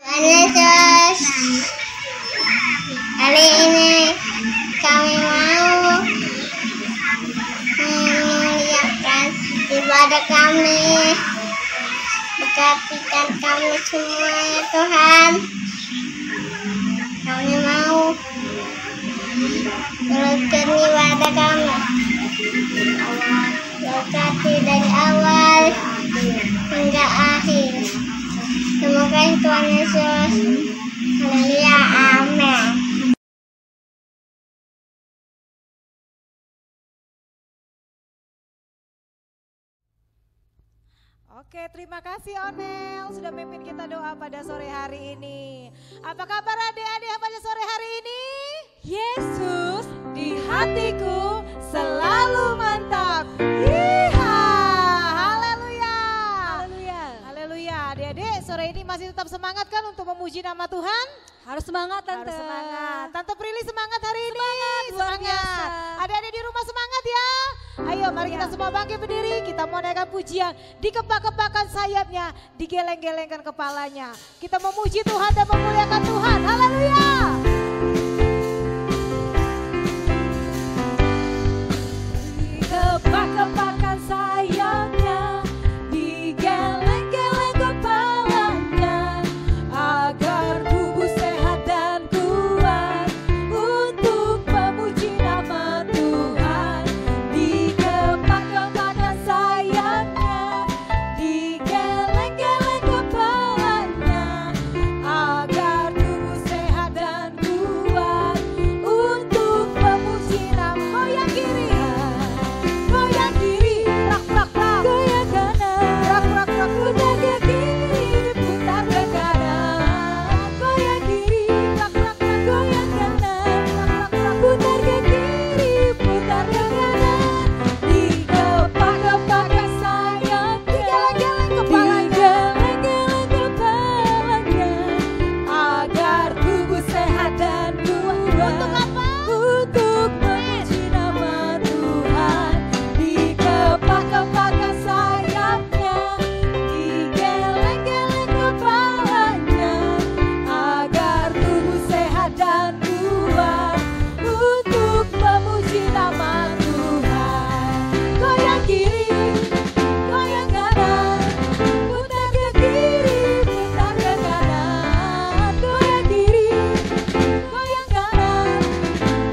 Tuhan Yesus, hari ini kami mau memuliakan ibadah kami. Berkatikan kami semua ya Tuhan. Kami mau melanjutkan ibadah kami. Berkati dari awal hingga akhir. Semoga Tuhan Yesus. Haleluya, amin. Oke, terima kasih Onel sudah memimpin kita doa pada sore hari ini. Apa kabar adik-adik pada sore hari ini? Yesus di hatiku selalu mantap. Yeeha, haleluya. Haleluya. Haleluya. Adik-adik sore ini masih tetap semangat kan untuk memuji nama Tuhan? Harus semangat Tante. Harus semangat. Tante Prilly semangat hari ini. Luar biasa. Adik-adik di rumah semangat ya. Ayo mari kita semua bangkit berdiri. Kita mau naikkan pujian. Dikepak-kepakan sayapnya. Digeleng-gelengkan kepalanya. Kita memuji Tuhan dan memuliakan Tuhan. Haleluya. Dikepak-kepakan sayapnya. Digeleng-geleng kepalanya. Agar tubuh sehat dan kuat untuk memuji nama Tuhan. Dikepak-kepakan sayapnya, digeleng-geleng kepalanya, agar tubuh sehat dan kuat untuk memuji nama. Goyang kiri, rak rak rak, goyang kanan, rak rak rak, putar ke kiri, putar ke kanan, goyang kiri, rak rak rak, goyang kanan, rak rak rak, putar ke kiri, putar ke kanan. Dikepak-kepakan sayapnya, digeleng-geleng kepalanya, agar tubuh sehat dan kuat. Untuk apa? Untuk memuji nama Tuhan. Dikepak-kepakan sayapnya, digeleng-geleng kepalanya, agar tubuh sehat dan kuat untuk memuji nama Tuhan. Goyang kiri, goyang kanan, putar ke kiri, putar ke kanan, goyang kiri, goyang kanan,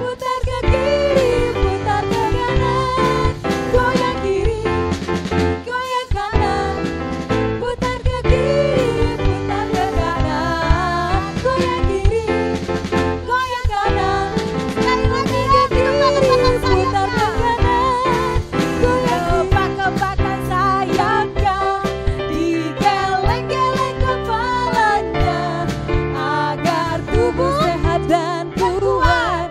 putar ke kiri, putar ke kanan, goyang kiri, goyang kanan, putar ke kiri, putar ke kanan, goyang kiri, goyang kanan, sekali lagi ya, dikepak-kepakan sayapnya, dikepak-kepakan sayapnya, digeleng-geleng kepalanya, agar tubuh sehat dan kuat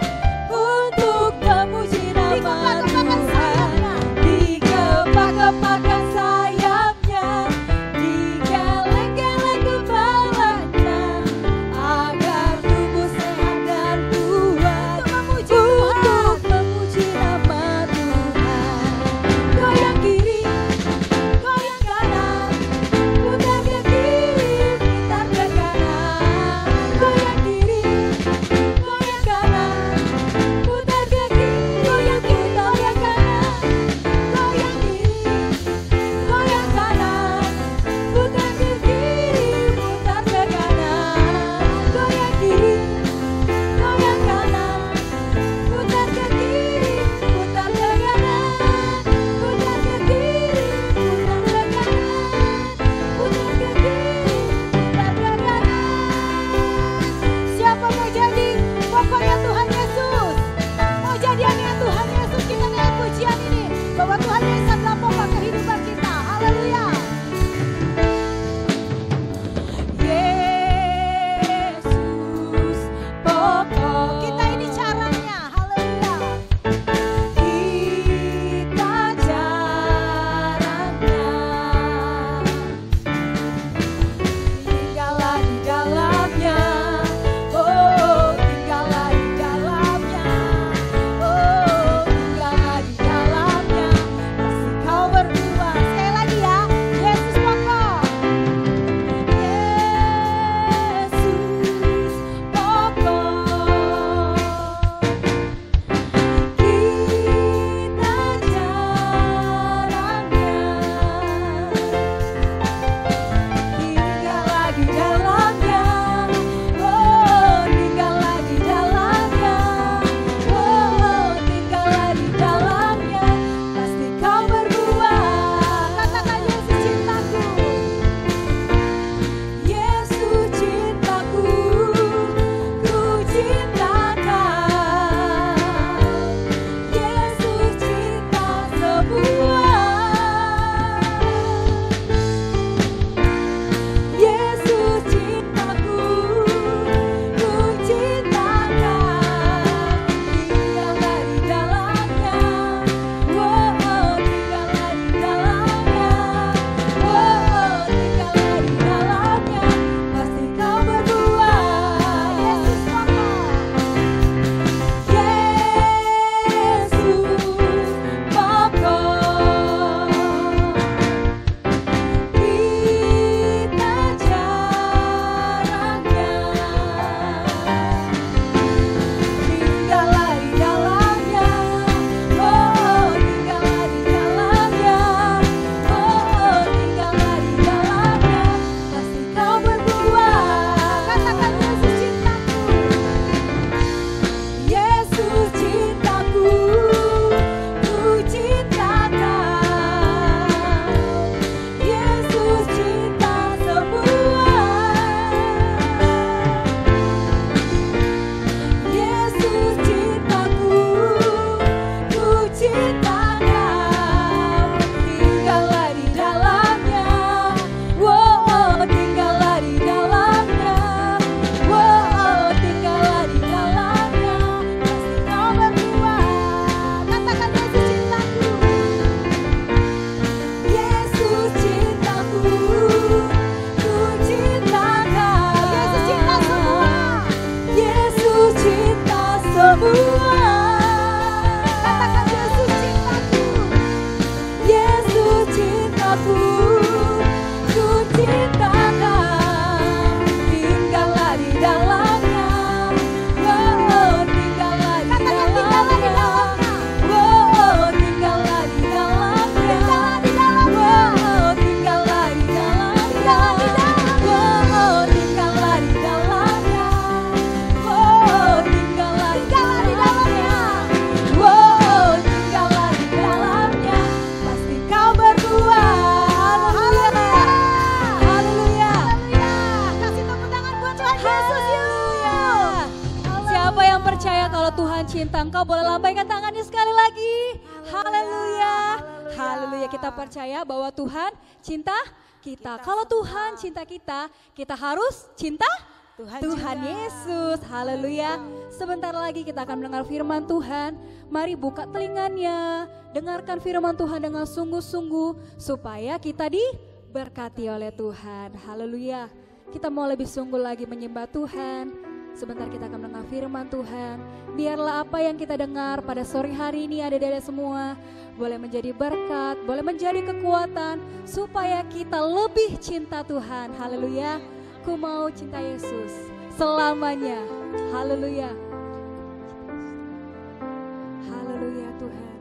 untuk memuji nama Tuhan. Dikepak-kepakan sayapnya, digeleng-geleng kepalanya, agar tubuh sehat dan kuat untuk memuji nama Tuhan. Goyang kiri, goyang kanan, putar ke kiri, putar ke kanan, goyang kiri, goyang kanan, putar ke kiri, goyang kiri, goyang kanan, goyang kiri, goyang kanan, putar ke kiri, putar ke kanan, goyang kiri, goyang kanan, putar ke kiri, putar ke kanan, putar ke kiri, putar ke kanan, putar ke kiri, putar ke kanan. Siapa mau jadi pokoknya Tuhan Yesus? Mau jadi anak Tuhan Yesus, kita nyanyi pujian ini bahwa Tuhan Yesus adalah pokok kehidupan kita. Haleluya. Yesus pokok kita, ini caranya. Haleluya. Kita caranya tinggallah di dalamnya, oh tinggallah di dalamnya, oh tinggallah di dalamnya, kasih kau berdua. Sekali lagi ya, aku, ku cintakan, tinggallah di dalamnya. Oh, tinggallah di dalamnya. Oh, tinggallah di dalamnya. Oh, tinggallah di dalamnya. Oh, tinggallah di dalamnya. Oh, tinggallah di dalamnya. Oh, tinggallah di dalamnya. Pasti kau berbuat. Haleluya. Haleluya. Kasih tepuk tangan buat Tuhan Yesus. Siapa yang percaya kalau Tuhan cinta engkau, boleh lambaikan tangannya sekali lagi. Haleluya. Haleluya. Kita percaya bahwa Tuhan cinta kita. Kalau Tuhan cinta kita, kita harus cinta Tuhan Yesus. Haleluya. Sebentar lagi kita akan mendengar firman Tuhan. Mari buka telinganya, dengarkan firman Tuhan dengan sungguh-sungguh supaya kita diberkati oleh Tuhan. Haleluya. Kita mau lebih sungguh lagi menyembah Tuhan. Sebentar kita akan mendengar firman Tuhan. Biarlah apa yang kita dengar pada sore hari ini adik-adik semua boleh menjadi berkat, boleh menjadi kekuatan supaya kita lebih cinta Tuhan. Haleluya. Ku mau cinta Yesus selamanya. Haleluya. Haleluya Tuhan.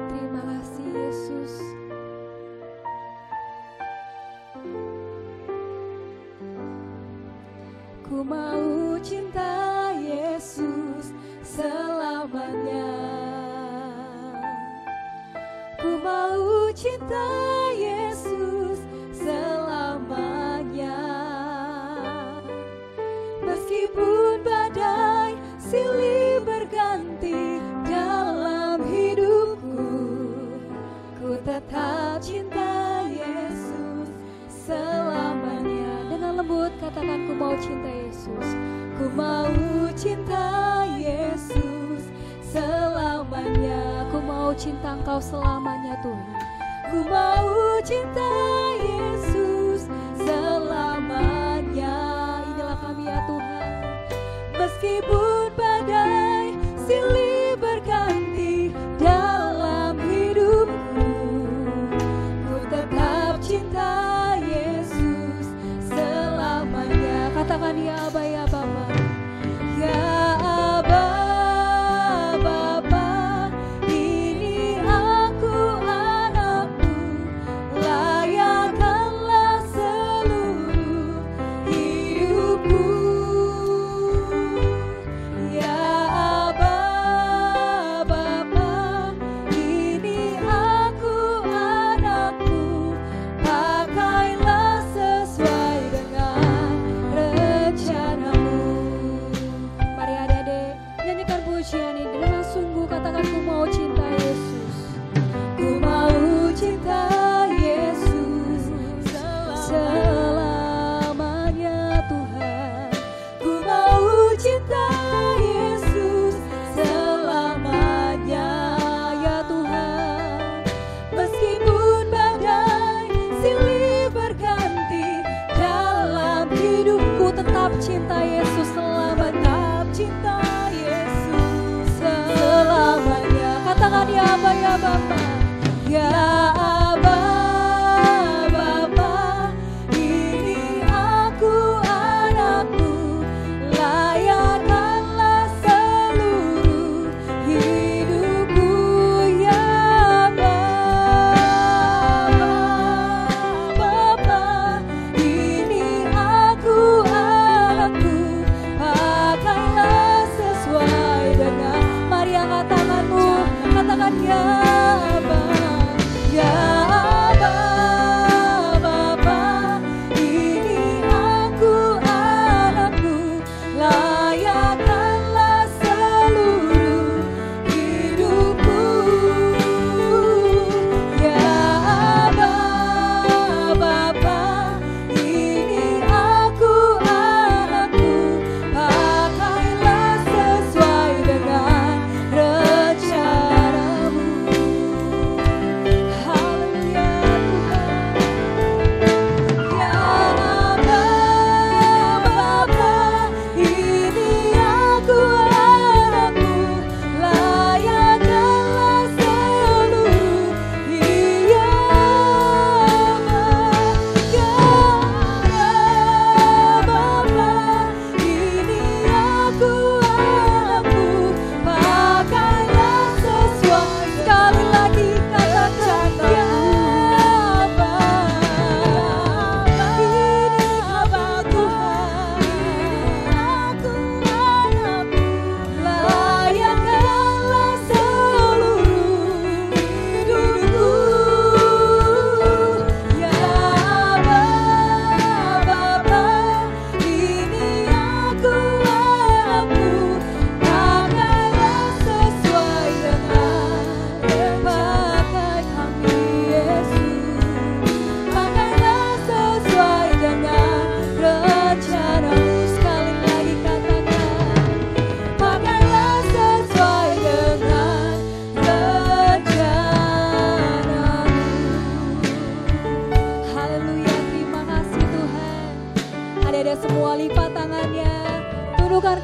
Terima kasih Yesus. Ku mau cinta Yesus selamanya. Ku mau cinta Yesus selamanya. Meskipun badai silih berganti dalam hidupku, ku tetap cinta Yesus selamanya. Dengan lembut katakan, ku mau cinta Yesus. Ku mau cinta Yesus selamanya. Ku mau cinta Engkau selamanya Tuhan. Ku mau cinta Yesus selamanya. Inilah kami ya Tuhan. Meskipun badai silih berganti dalam hidupku, ku tetap cinta Yesus selamanya. Katakan ya Aba, ya Bapa. Ya Aba, Bapa, ini aku anakmu, layakkanlah seluruh hidupku. Ya Aba,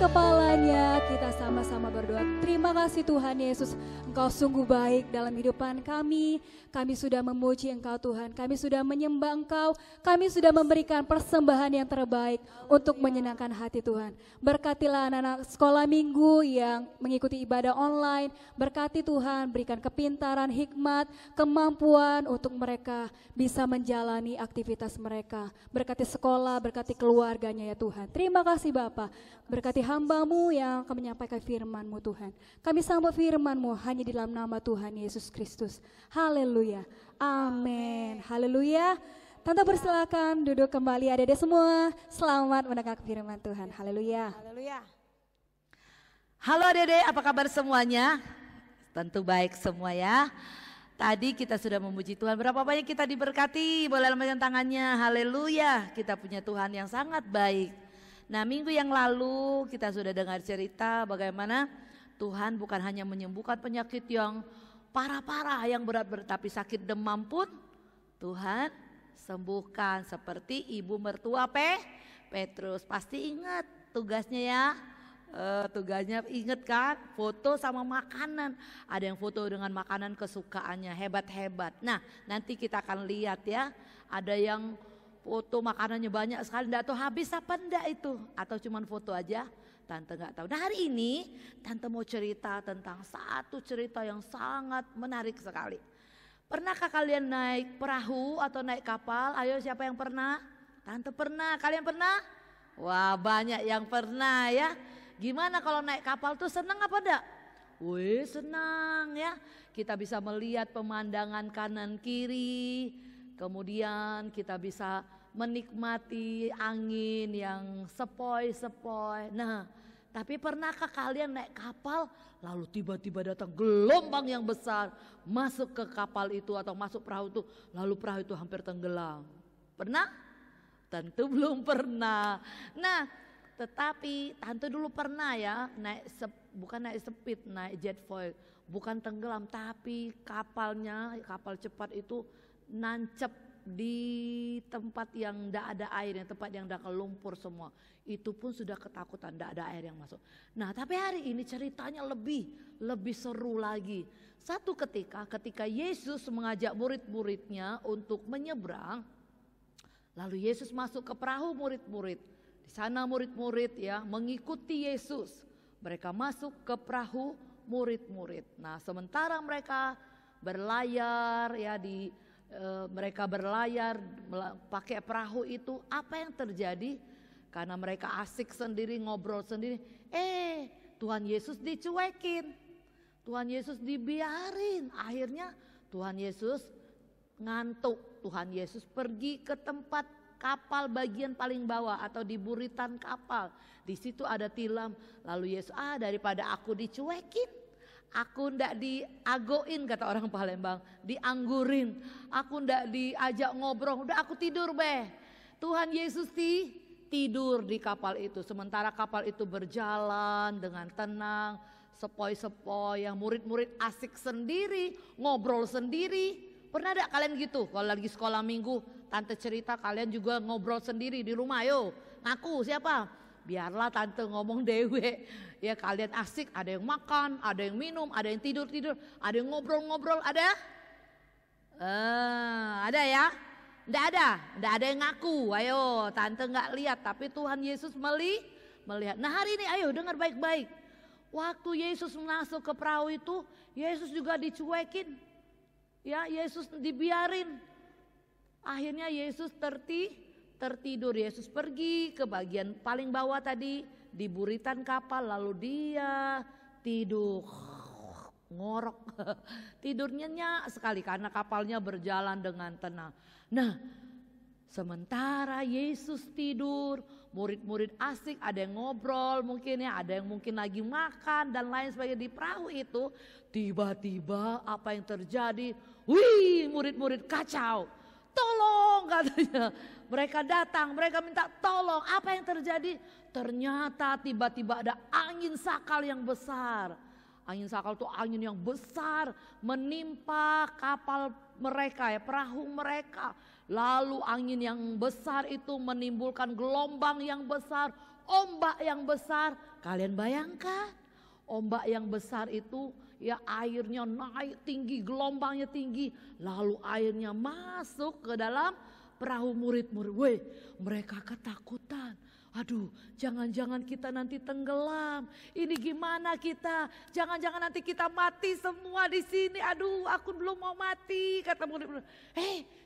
kepalanya, kita sama-sama berdoa. Terima kasih Tuhan Yesus, Engkau sungguh baik dalam kehidupan kami. Kami sudah memuji Engkau Tuhan, kami sudah menyembah Engkau, kami sudah memberikan persembahan yang terbaik untuk menyenangkan hati Tuhan. Berkatilah anak-anak sekolah minggu yang mengikuti ibadah online, berkati Tuhan, berikan kepintaran, hikmat, kemampuan untuk mereka bisa menjalani aktivitas mereka. Berkati sekolah, berkati keluarganya ya Tuhan. Terima kasih Bapa, berkati hamba-Mu yang akan menyampaikan firman-Mu Tuhan. Kami sambut firman-Mu hanya di dalam nama Tuhan Yesus Kristus. Haleluya, amin, haleluya. Tante persilakan duduk kembali adik-adik semua. Selamat mendengar firman Tuhan, haleluya. Haleluya. Halo Dede, apa kabar semuanya? Tentu baik semua ya. Tadi kita sudah memuji Tuhan, berapa banyak kita diberkati, boleh lambaikan tangannya, haleluya. Kita punya Tuhan yang sangat baik. Nah minggu yang lalu kita sudah dengar cerita bagaimana Tuhan bukan hanya menyembuhkan penyakit yang parah-parah, yang berat-berat, tapi sakit demam pun Tuhan sembuhkan. Seperti ibu mertua Petrus, pasti ingat tugasnya ya. Tugasnya inget kan, foto sama makanan. Ada yang foto dengan makanan kesukaannya, hebat-hebat. Nah nanti kita akan lihat ya, ada yang foto makanannya banyak sekali, enggak tahu habis apa enggak itu, atau cuman foto aja, Tante enggak tahu. Nah hari ini Tante mau cerita tentang satu cerita yang sangat menarik sekali. Pernahkah kalian naik perahu atau naik kapal? Ayo siapa yang pernah? Tante pernah, kalian pernah? Wah banyak yang pernah ya. Gimana kalau naik kapal tuh, senang apa enggak? Wih senang ya, kita bisa melihat pemandangan kanan kiri, kemudian kita bisa menikmati angin yang sepoi-sepoi. Nah tapi pernahkah kalian naik kapal lalu tiba-tiba datang gelombang yang besar masuk ke kapal itu atau masuk perahu itu, lalu perahu itu hampir tenggelam? Pernah? Tentu belum pernah. Nah tetapi Tante dulu pernah ya bukan naik speed, naik jet foil, bukan tenggelam, tapi kapalnya, kapal cepat itu nancep di tempat yang tidak ada air, yang tempat yang udah kelumpur semua. Itu pun sudah ketakutan, tidak ada air yang masuk. Nah tapi hari ini ceritanya lebih seru lagi. Satu ketika Yesus mengajak murid-muridnya untuk menyeberang, lalu Yesus masuk ke perahu murid-murid. Di sana murid-murid ya mengikuti Yesus. Mereka masuk ke perahu murid-murid. Nah sementara mereka berlayar ya mereka berlayar pakai perahu itu, apa yang terjadi? Karena mereka asik sendiri, ngobrol sendiri, Tuhan Yesus dicuekin, Tuhan Yesus dibiarin. Akhirnya Tuhan Yesus ngantuk, Tuhan Yesus pergi ke tempat kapal bagian paling bawah atau di buritan kapal. Di situ ada tilam. Lalu Yesus, daripada aku dicuekin, aku ndak diagoin kata orang Palembang, dianggurin, aku ndak diajak ngobrol, udah aku tidur be. Tuhan Yesus tidur di kapal itu. Sementara kapal itu berjalan dengan tenang, sepoi-sepoi, yang murid-murid asik sendiri, ngobrol sendiri. Pernah enggak kalian gitu? Kalau lagi sekolah minggu, Tante cerita kalian juga ngobrol sendiri di rumah. Ayo ngaku siapa? Biarlah Tante ngomong dewe. Ya kalian asik, ada yang makan, ada yang minum, ada yang tidur-tidur, ada yang ngobrol-ngobrol, ada? Ada ya? Enggak ada yang ngaku. Ayo Tante enggak lihat, tapi Tuhan Yesus melihat. Nah hari ini ayo dengar baik-baik. Waktu Yesus masuk ke perahu itu, Yesus juga dicuekin. Ya Yesus dibiarin. Akhirnya Yesus tertidur. Yesus pergi ke bagian paling bawah tadi di buritan kapal, lalu dia tidur ngorok. Tidur nyenyak sekali karena kapalnya berjalan dengan tenang. Nah sementara Yesus tidur, murid-murid asik, ada yang ngobrol mungkin ya, ada yang mungkin lagi makan dan lain sebagainya di perahu itu. Tiba-tiba apa yang terjadi? Wih, murid-murid kacau. Tolong katanya. Mereka datang, mereka minta tolong. Apa yang terjadi? Ternyata tiba-tiba ada angin sakal yang besar. Angin sakal itu angin yang besar menimpa kapal mereka ya, perahu mereka. Lalu angin yang besar itu menimbulkan gelombang yang besar, ombak yang besar, Kalian bayangkan ombak yang besar itu, ya airnya naik tinggi, gelombangnya tinggi, lalu airnya masuk ke dalam perahu murid-murid. Weh, mereka ketakutan. Aduh, jangan-jangan kita nanti tenggelam. Ini gimana kita? Jangan-jangan nanti kita mati semua di sini. Aduh, aku belum mau mati, kata murid-murid.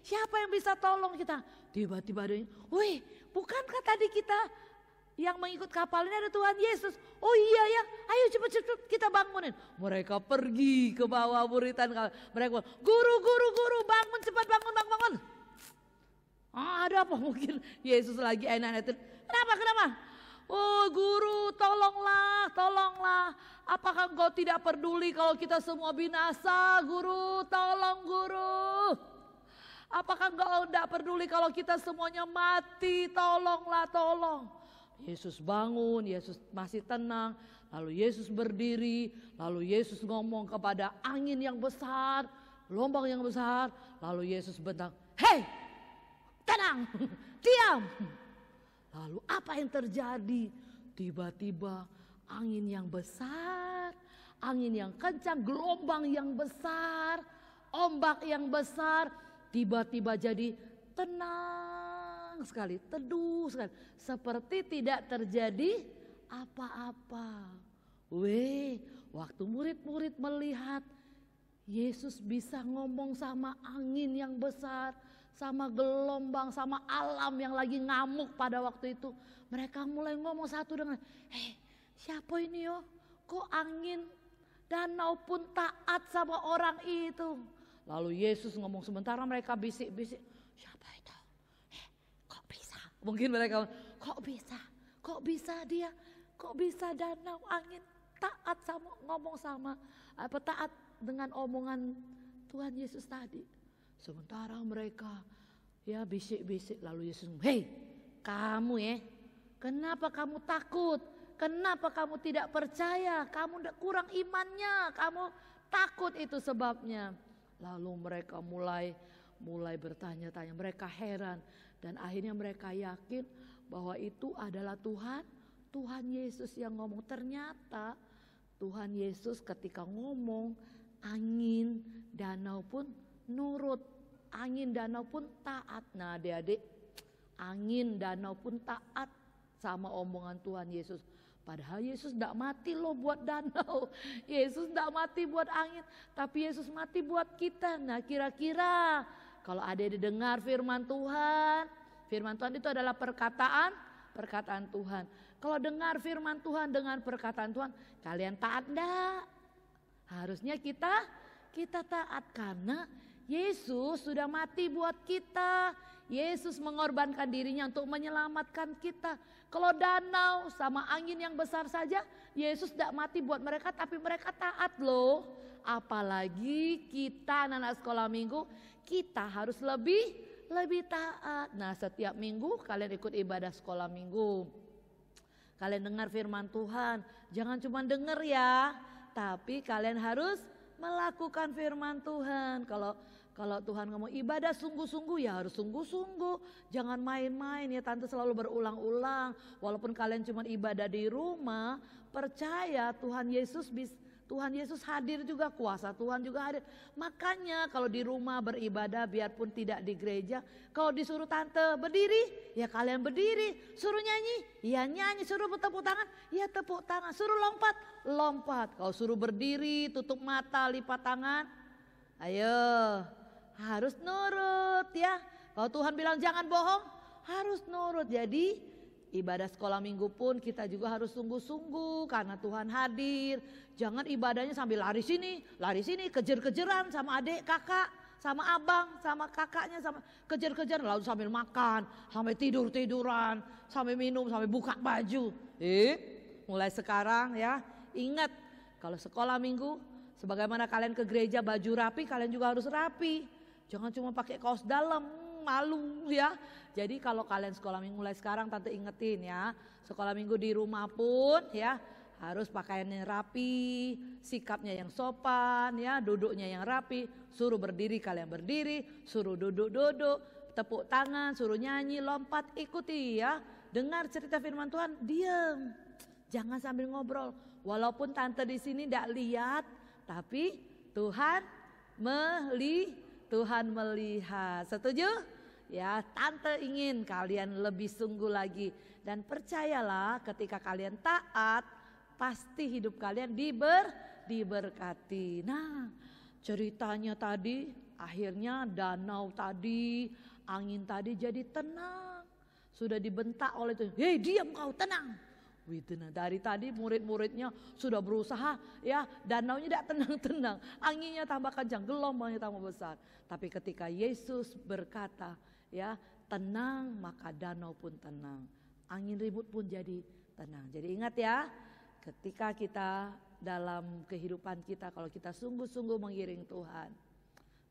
Siapa yang bisa tolong kita? Tiba-tiba ada yang, weh, bukankah tadi kita yang mengikut kapal ini ada Tuhan Yesus? Oh iya ya, ayo cepat-cepat kita bangunin. Mereka pergi ke bawah muridan. Mereka, guru, bangun cepat, bangun. Ada apa? Mungkin Yesus lagi enak-enak. Kenapa? Oh guru, tolonglah. Apakah engkau tidak peduli kalau kita semua binasa? Guru, tolong guru. Apakah engkau tidak peduli kalau kita semuanya mati? Tolong. Yesus bangun, Yesus masih tenang. Lalu Yesus berdiri, lalu Yesus ngomong kepada angin yang besar, gelombang yang besar. Lalu Yesus bentang, hei, tenang, diam. Lalu apa yang terjadi? Tiba-tiba angin yang besar, angin yang kencang, gelombang yang besar, ombak yang besar, tiba-tiba jadi tenang sekali, teduh sekali, seperti tidak terjadi apa-apa. Waktu murid-murid melihat Yesus bisa ngomong sama angin yang besar, sama gelombang, sama alam yang lagi ngamuk pada waktu itu, mereka mulai ngomong satu dengan, siapa ini yo? Kok angin, danau pun taat sama orang itu? Lalu Yesus ngomong, sementara mereka bisik-bisik, siapa itu? Kok bisa? Mungkin mereka, kok bisa dia? Kok bisa danau, angin taat sama ngomong sama, taat dengan omongan Tuhan Yesus tadi. Sementara mereka ya bisik-bisik, lalu Yesus, hei kamu ya, kenapa kamu takut? Kenapa kamu tidak percaya? Kamu kurang imannya, kamu takut, itu sebabnya. Lalu mereka mulai bertanya-tanya, mereka heran dan akhirnya mereka yakin bahwa itu adalah Tuhan Yesus yang ngomong. Ternyata Tuhan Yesus ketika ngomong, angin, danau pun nurut, angin, danau pun taat. Nah adik-adik, angin, danau pun taat sama omongan Tuhan Yesus. Padahal Yesus tidak mati loh buat danau, Yesus tidak mati buat angin, tapi Yesus mati buat kita. Nah kira-kira kalau adik-adik dengar firman Tuhan itu adalah perkataan Tuhan. Kalau dengar firman Tuhan dengan perkataan Tuhan, kalian taat enggak? Harusnya kita taat karena Yesus sudah mati buat kita. Yesus mengorbankan dirinya untuk menyelamatkan kita. Kalau danau sama angin yang besar saja, Yesus tidak mati buat mereka, tapi mereka taat loh. Apalagi kita anak-anak sekolah minggu, kita harus lebih taat. Nah setiap minggu kalian ikut ibadah sekolah minggu, kalian dengar firman Tuhan, jangan cuma dengar ya, tapi kalian harus melakukan firman Tuhan. Kalau Tuhan ngomong ibadah sungguh-sungguh, ya harus sungguh-sungguh. Jangan main-main ya, tante selalu berulang-ulang. Walaupun kalian cuma ibadah di rumah, percaya Tuhan Yesus hadir juga, kuasa Tuhan juga hadir. Makanya kalau di rumah beribadah biarpun tidak di gereja, kalau disuruh tante berdiri, ya kalian berdiri. Suruh nyanyi, ya nyanyi. Suruh tepuk tangan, ya tepuk tangan. Suruh lompat. Kalau suruh berdiri, tutup mata, lipat tangan, ayo. Harus nurut ya. Kalau Tuhan bilang jangan bohong, harus nurut. Jadi ibadah sekolah minggu pun kita juga harus sungguh-sungguh karena Tuhan hadir. Jangan ibadahnya sambil lari sini, kejar-kejaran sama adik, kakak, sama abang, sama kakaknya, sama kejar-kejaran, lalu sambil makan, sampai tiduran, sampai minum, sampai buka baju. Mulai sekarang ya, ingat kalau sekolah minggu, sebagaimana kalian ke gereja baju rapi, kalian juga harus rapi. Jangan cuma pakai kaos dalam, malu ya. Jadi kalau kalian sekolah minggu mulai sekarang tante ingetin ya, sekolah minggu di rumah pun ya harus pakaiannya rapi, sikapnya yang sopan ya, duduknya yang rapi. Suruh berdiri kalian berdiri, suruh duduk, tepuk tangan, suruh nyanyi, lompat, ikuti ya. Dengar cerita firman Tuhan, diam. Jangan sambil ngobrol. Walaupun tante di sini tidak lihat, tapi Tuhan melihat. Setuju? Ya, tante ingin kalian lebih sungguh lagi. Dan percayalah ketika kalian taat, pasti hidup kalian diberkati. Nah, ceritanya tadi akhirnya danau tadi, angin tadi jadi tenang. Sudah dibentak oleh itu, hei diam kau, tenang. Dari tadi murid-muridnya sudah berusaha, ya danaunya tidak tenang-tenang, anginnya tambah kencang, gelombangnya tambah besar. Tapi ketika Yesus berkata, ya tenang, maka danau pun tenang, angin ribut pun jadi tenang. Jadi ingat ya, ketika kita dalam kehidupan kita, kalau kita sungguh-sungguh mengiring Tuhan,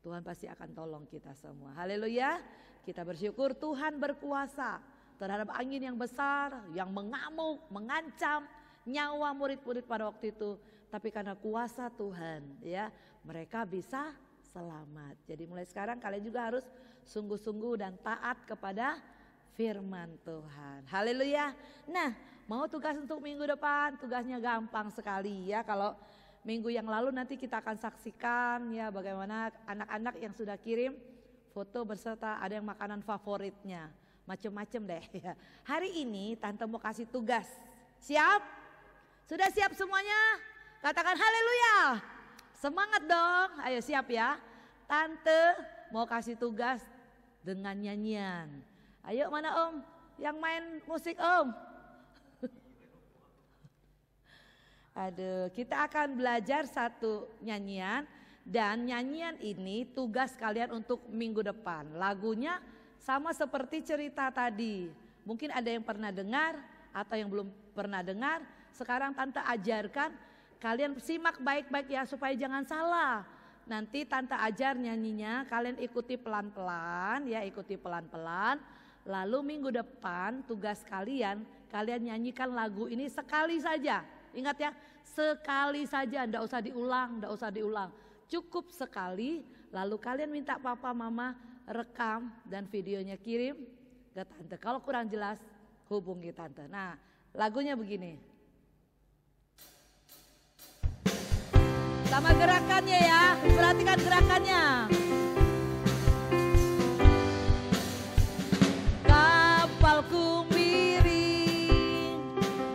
Tuhan pasti akan tolong kita semua. Haleluya. Kita bersyukur Tuhan berkuasa terhadap angin yang besar, yang mengamuk, mengancam nyawa murid-murid pada waktu itu. Tapi karena kuasa Tuhan, ya mereka bisa selamat. Jadi mulai sekarang kalian juga harus sungguh-sungguh dan taat kepada firman Tuhan. Haleluya. Nah, mau tugas untuk minggu depan, tugasnya gampang sekali ya. Kalau minggu yang lalu nanti kita akan saksikan ya bagaimana anak-anak yang sudah kirim foto berserta ada yang makanan favoritnya. Macem-macem deh ya. Hari ini tante mau kasih tugas. Siap? Sudah siap semuanya? Katakan haleluya. Semangat dong. Ayo siap ya. Tante mau kasih tugas dengan nyanyian. Ayo mana Om? Yang main musik Om? Aduh, kita akan belajar satu nyanyian. Dan nyanyian ini tugas kalian untuk minggu depan. Lagunya sama seperti cerita tadi. Mungkin ada yang pernah dengar atau yang belum pernah dengar. Sekarang tante ajarkan, kalian simak baik-baik ya supaya jangan salah. Nanti tante ajar nyanyinya, kalian ikuti pelan-pelan ya, ikuti pelan-pelan. Lalu minggu depan tugas kalian nyanyikan lagu ini sekali saja. Ingat ya, sekali saja, enggak usah diulang. Cukup sekali, lalu kalian minta papa mama rekam dan videonya kirim ke tante. Kalau kurang jelas hubungi tante. Nah, lagunya begini. Sama gerakannya ya, perhatikan gerakannya. Kapalku miring,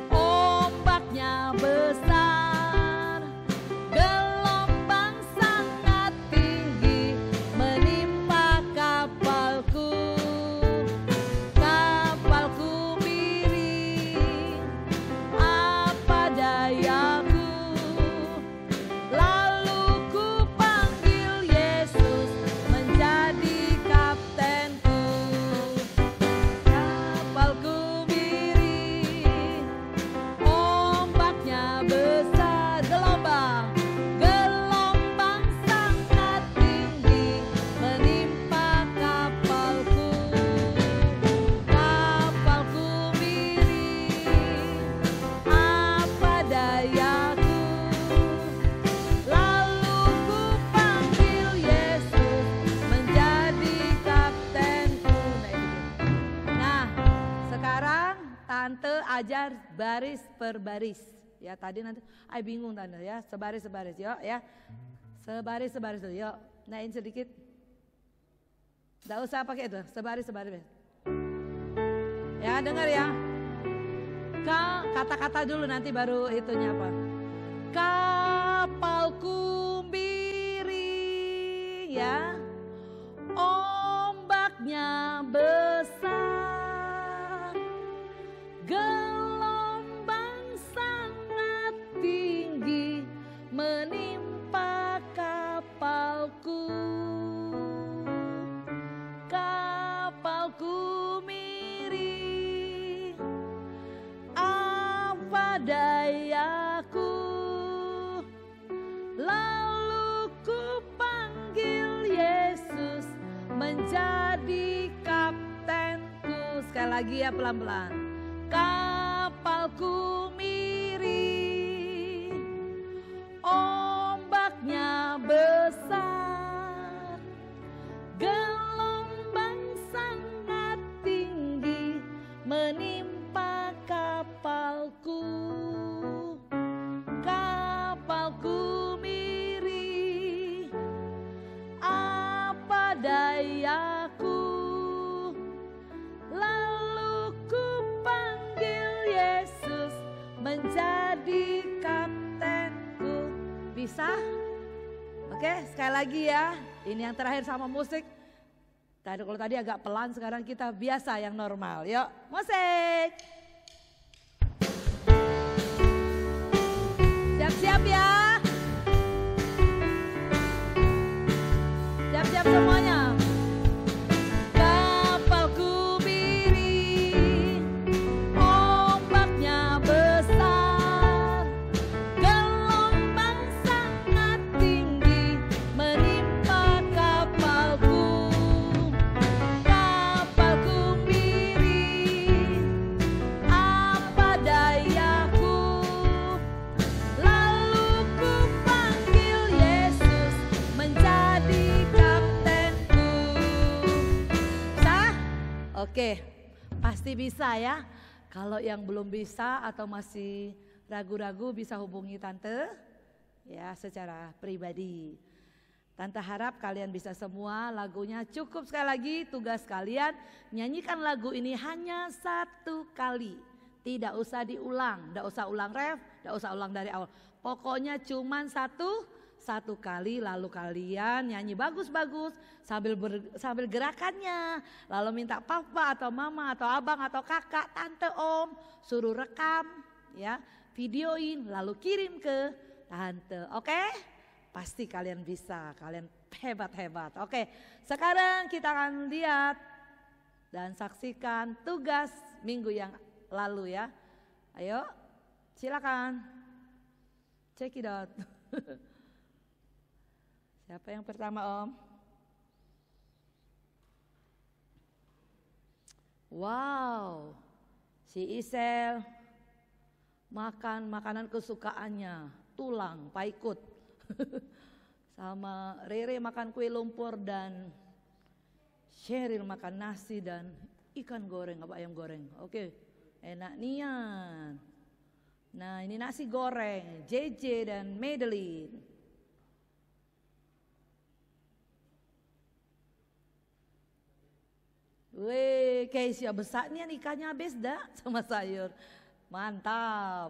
ombaknya besar, gelombang sangat tinggi menimpa kapalku. Kapalku miring, apa dayaku? Lalu ku panggil Yesus menjadi kaptenku. Kapalku miring, ombaknya besar, gelombang sangat tinggi menimpa kapalku. Kapalku miring, apa dayaku? Lalu ku panggil Yesus menjadi kaptenku. Nah, sekarang tante ajar baris per baris. Ya tadi nanti, bingung tante ya, sebaris yuk ya. Sebaris yuk, naikin sedikit. Nggak usah pakai itu, sebaris. Ya dengar ya. Kata-kata dulu nanti baru itunya apa. Kapalku miring ya, ombaknya besar, gelombang sangat tinggi menimpa kapalku. Kapalku miring, apa dayaku? Lalu ku panggil Yesus menjadi kaptenku. Sekali lagi ya pelan-pelan. Kapalku miring, ombaknya besar, gelombang sangat tinggi menimpa kapalku. dayaku, lalu ku panggil Yesus menjadi kaptenku. Bisa? Oke, sekali lagi ya. Ini yang terakhir sama musik. Kalau tadi agak pelan, sekarang kita biasa yang normal. Yuk, musik. Siap-siap ya. Siap-siap semuanya. Kapalku miring, ombaknya besar, gelombang sangat tinggi menimpa kapalku. Kapalku miring, apa dayaku, lalu ku panggil Yesus menjadi kaptenku. Bisa? Oke, pasti bisa ya. Kalau yang belum bisa atau masih ragu-ragu bisa hubungi Tante ya secara pribadi. Tante harap kalian bisa semua lagunya. Cukup sekali lagi tugas kalian nyanyikan lagu ini hanya satu kali. Tidak usah diulang, tidak usah ulang ref, tidak usah ulang dari awal. Pokoknya cuman satu kali, lalu kalian nyanyi bagus-bagus sambil gerakannya. Lalu minta papa atau mama atau abang atau kakak, tante, om suruh rekam ya, videoin lalu kirim ke tante. Oke? Pasti kalian bisa, kalian hebat-hebat. Oke, sekarang kita akan lihat dan saksikan tugas minggu yang lalu ya. Ayo, silakan. Check it out. Siapa yang pertama, Om? Wow, si Isel makan makanan kesukaannya, tulang, paikut. Sama Rere makan kue lumpur dan Sheryl makan nasi dan ikan goreng, apa ayam goreng. Oke, enak nian. Nah ini nasi goreng, JJ dan Madeline. Weh, Keisha besarnya ikannya habis dah sama sayur. Mantap.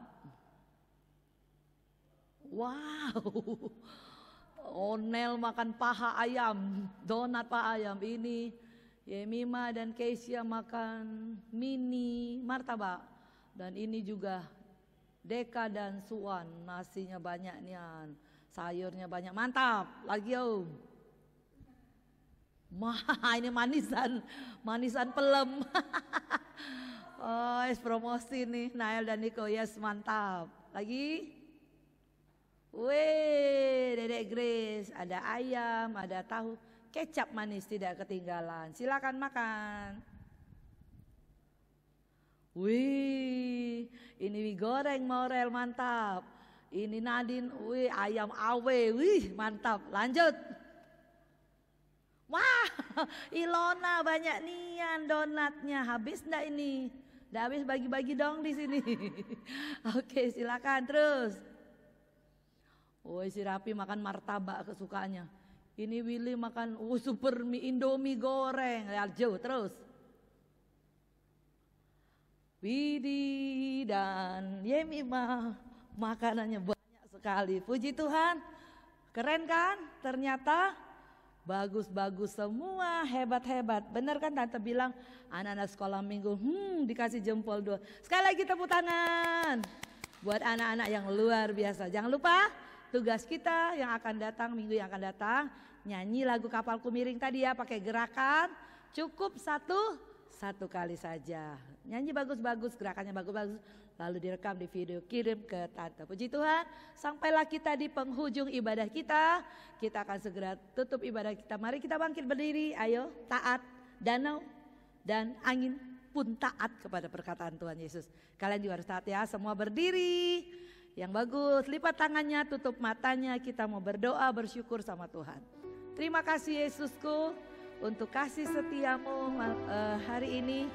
Wow. Onel makan paha ayam, donat paha ayam. Ini Yemima dan Keisha makan mini martabak. Dan ini juga Deka dan Suan, nasinya banyak nian, sayurnya banyak. Mantap. Lagi yo. Ini manisan pelem. Oh, promosi nih Nael dan Niko, yes mantap. Lagi, weh, Dedek Grace, ada ayam, ada tahu, kecap manis tidak ketinggalan. Silakan makan. Wih, ini mie goreng Morel mantap. Ini Nadine, wih ayam awe, wih mantap. Lanjut. Wah, Ilona banyak nian donatnya. Habis enggak ini? Udah habis, bagi-bagi dong di sini. Oke, silakan terus. Oh, si Rapi makan martabak kesukaannya. Ini Willy makan super mie Indomie goreng. Lanjut terus. Widi dan Yemima makanannya banyak sekali. Puji Tuhan. Keren kan? Ternyata bagus-bagus semua, hebat-hebat. Benar kan Tante bilang anak-anak sekolah minggu dikasih jempol 2. Sekali lagi tepuk tangan buat anak-anak yang luar biasa. Jangan lupa tugas kita yang akan datang, minggu yang akan datang, nyanyi lagu Kapalku Miring tadi ya, pakai gerakan. Cukup satu kali saja. Nyanyi bagus-bagus, gerakannya bagus-bagus, lalu direkam di video, kirim ke Tante. Puji Tuhan, sampailah kita di penghujung ibadah kita. Kita akan segera tutup ibadah kita. Mari kita bangkit berdiri, ayo taat. Danau dan angin pun taat kepada perkataan Tuhan Yesus. Kalian juga harus taat ya, semua berdiri. Yang bagus, lipat tangannya, tutup matanya, kita mau berdoa, bersyukur sama Tuhan. Terima kasih Yesusku untuk kasih setiamu hari ini.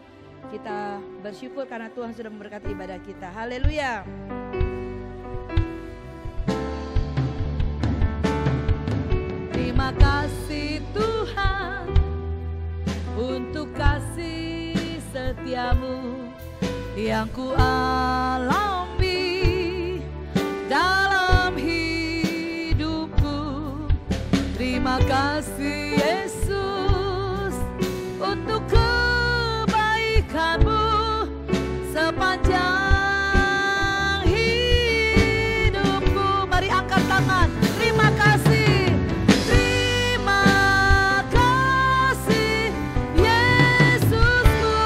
Kita bersyukur karena Tuhan sudah memberkati ibadah kita. Haleluya. Terima kasih Tuhan setiamu yang ku alami dalam hidupku. Terima kasih Yesus untuk kebaikanmu sepanjang hidupku. Mari angkat tangan. Terima kasih. Terima kasih Yesusku.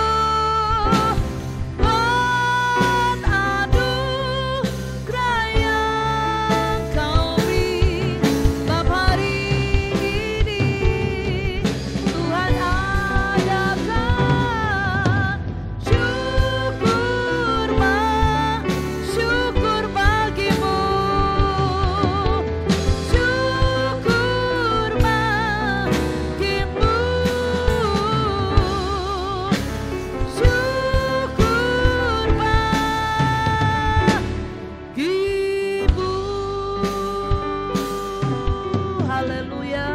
Buat anugerah yang Kau beri Bapa hari ini. Tuhan adakan syukur bagimu. Syukur bagimu. Syukur bagimu. Haleluya.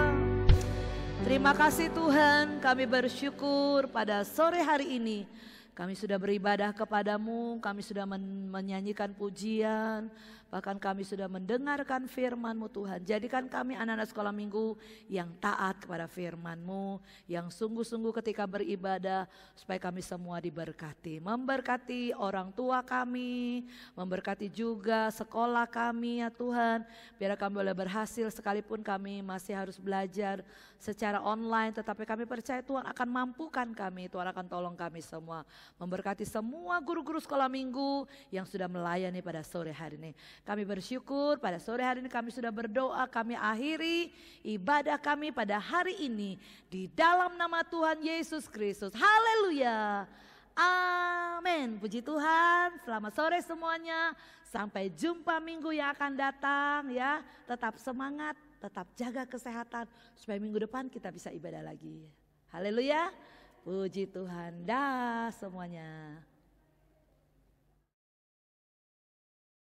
Terima kasih Tuhan, kami bersyukur pada sore hari ini. Kami sudah beribadah kepadamu, kami sudah menyanyikan pujian, bahkan kami sudah mendengarkan firman-Mu Tuhan. Jadikan kami anak-anak sekolah minggu yang taat kepada firman-Mu, yang sungguh-sungguh ketika beribadah, supaya kami semua diberkati. Memberkati orang tua kami, memberkati juga sekolah kami ya Tuhan. Biar kami boleh berhasil sekalipun kami masih harus belajar secara online, tetapi kami percaya Tuhan akan mampukan kami, Tuhan akan tolong kami semua. Memberkati semua guru-guru sekolah minggu yang sudah melayani pada sore hari ini. Kami bersyukur pada sore hari ini kami sudah berdoa, kami akhiri ibadah kami pada hari ini di dalam nama Tuhan Yesus Kristus. Haleluya. Amin. Puji Tuhan. Selamat sore semuanya. Sampai jumpa minggu yang akan datang ya. Tetap semangat, tetap jaga kesehatan supaya minggu depan kita bisa ibadah lagi. Haleluya. Puji Tuhan. Dah semuanya.